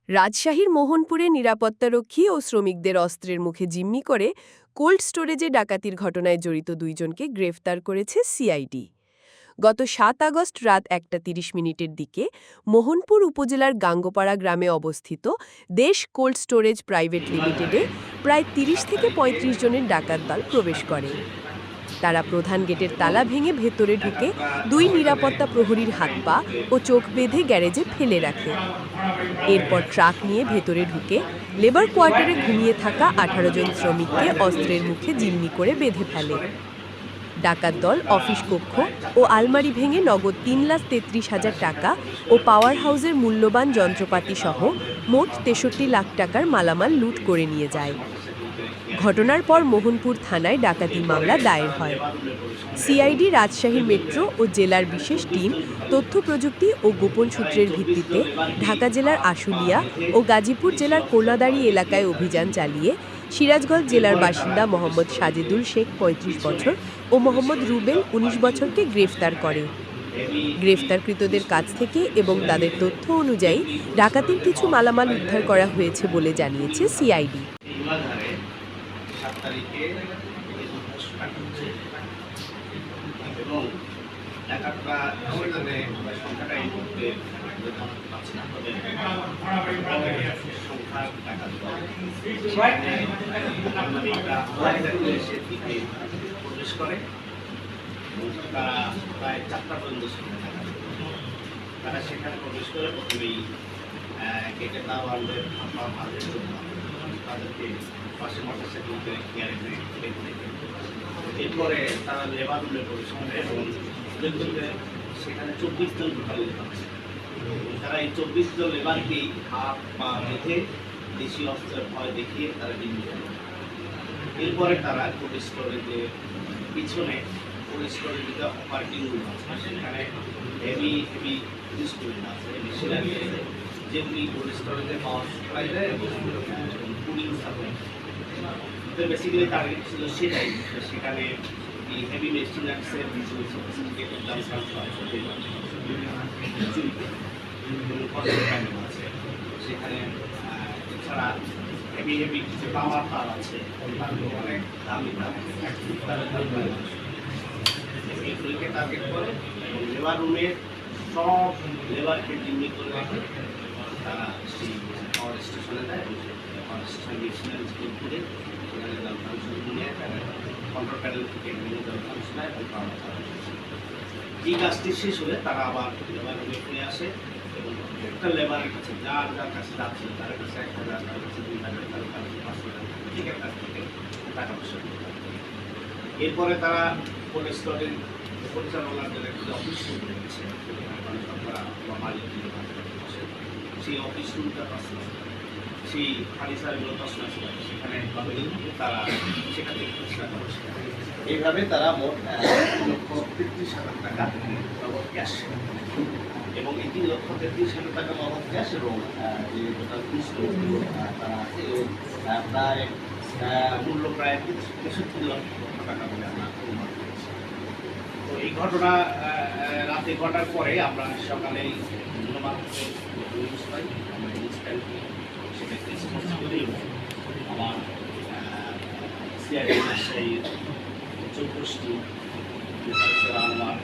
রাজশাহীর মোহনপুরে নিরাপত্তারক্ষী ও শ্রমিকদের অস্ত্রের মুখে জিম্মি করে কোল্ড স্টোরেজে ডাকাতির ঘটনায় জড়িত দুইজনকে গ্রেফতার করেছে সিআইডি। গত ৭ আগস্ট রাত ১:৩০ দিকে মোহনপুর উপজেলার গাঙ্গোপাড়া গ্রামে অবস্থিত দেশ কোল্ড স্টোরেজ প্রাইভেট লিমিটেডে প্রায় ৩০ থেকে ৩৫ জনের ডাকাত দল প্রবেশ করে। তারা প্রধান গেটের তালা ভেঙে ভেতরে ঢুকে দুই নিরাপত্তা প্রহরীর হাত পা ও চোখ বেঁধে গ্যারেজে ফেলে রাখে। এরপর ট্রাক নিয়ে ভেতরে ঢুকে লেবার কোয়ার্টারে ঘুমিয়ে থাকা ১৮ জন শ্রমিককে অস্ত্রের মুখে জিম্মি করে বেঁধে ফেলে। ডাকাত দল অফিস কক্ষ ও আলমারি ভেঙে নগদ ৩,৩৩,০০০ টাকা ও পাওয়ার হাউসের মূল্যবান যন্ত্রপাতি সহ মোট ৬৩ লাখ টাকার মালামাল লুট করে নিয়ে যায়। ঘটনার পর মোহনপুর থানায় ডাকাতি মামলা দায়ের হয়। সিআইডি রাজশাহী মেট্রো ও জেলার বিশেষ টিম তথ্য প্রযুক্তি ও গোপন সূত্রের ভিত্তিতে ঢাকা জেলার আশুলিয়া ও গাজীপুর জেলার কোলাদাড়ি এলাকায় অভিযান চালিয়ে সিরাজগঞ্জ জেলার বাসিন্দা মোহাম্মদ সাজেদুল শেখ ৩৫ বছর ও মোহাম্মদ রুবেল ১৯ বছরকে গ্রেফতার করে। গ্রেফতারকৃতদের কাছ থেকে এবং তাদের তথ্য অনুযায়ী ডাকাতির কিছু মালামাল উদ্ধার করা হয়েছে বলে জানিয়েছে সিআইডি। এবং ডাকাতরা সংখ্যাটা এই মুহূর্তে পাচ্ছি না, তবে সংখ্যার ডাকাত প্রবেশ করে। তারা প্রায় ৪টা পর্যন্ত সংখ্যা ডাকাত, তারা সেখানে প্রবেশ করে প্রথমেই গেটে দাওয়ানদের তাদেরকে পাশে মোটরসাইকেলকে গ্যারেজে রেখে এরপরে তারা লেবার রুমে প্রবেশ করে এবং সেখানে ২৪ জন ঢোকালে পাচ্ছে। তারা এই ২৪ জন লেবারকেই হাত পা বেঁধে দেশীয় অস্ত্রের ভয় দেখিয়ে তারা ডিম করে। এরপরে তারা কোল্ড স্টোরেজের পিছনে কোল্ড স্টোরেজে অপারেটিং রুম আছে, সেখানে হেভি ইনস্ট্রুমেন্ট আছে, মেশিনারি আছে, যেগুলি কোল্ড স্টোরেজে পাওয়ার সাপ্লাই দেয় এবং কুলিং সাপ্লাই। বেসিক্যালি টার্গেট ছিল সেটাই, সেখানে এই হেভি মেশিনারিসের কিছু সফিস্টিকেটেড যন্ত্রাংশ আছে, আছে সেখানে। এছাড়া হেভি কিছু পাওয়ার তার আছে, অনেক দামি এগুলিকে টার্গেট করে এবং লেবার রুমের সব লেবারকে জিম্মি করে রেখে তারা সেই পাওয়ার স্টেশনে দেয় এবং পাওয়ার স্টেশন মেশিনারিজকে ঘুরে সেখানে যন্ত্রাংশ নিয়ে তারা কন্ট্রোল প্যানেল থেকে বিভিন্ন যন্ত্রাংশ নেয় এবং পাওয়ার চালায়। এই কাজটি শেষ হলে তারা আবার লেবার রুমে ফিরে আসে এবং প্রত্যেকটা লেবারের কাছে যার কাছে যাচ্ছে তার কাছে ১,০০০, তার কাছে ২,০০০, তার কাছে ৫০০, প্রত্যেকের কাছ থেকে টাকা পয়সা নিতে থাকে। এরপরে তারা কোল্ড স্টোরের পরিচালনাদের একটি অফিস রুম রেখেছে, সেই অফিস রুমটা তছনছ, সেই ফার্নিচারগুলো তছনছ করে সেখানে তারা সেখান থেকে চেষ্টা করে। এইভাবে তারা মোট ৩,৩০,০০০ টাকা নগদ ক্যাশ এবং এই ৩,৩০,০০০ টাকা নগদ ক্যাশ এবং যে টোটাল তারা আছে প্রায় মূল্য প্রায় ৬৩ লক্ষ টাকা বলে আমরা অনুমান করেছি। তো এই ঘটনা রাতে ঘটার পরে আমরা সকালে নিউজ পাই, আমরা ইনস্ট্যান্টলি সেটাকে রেসপন্স করি এবং আমার সিআইডি সেই ২৪টি আমার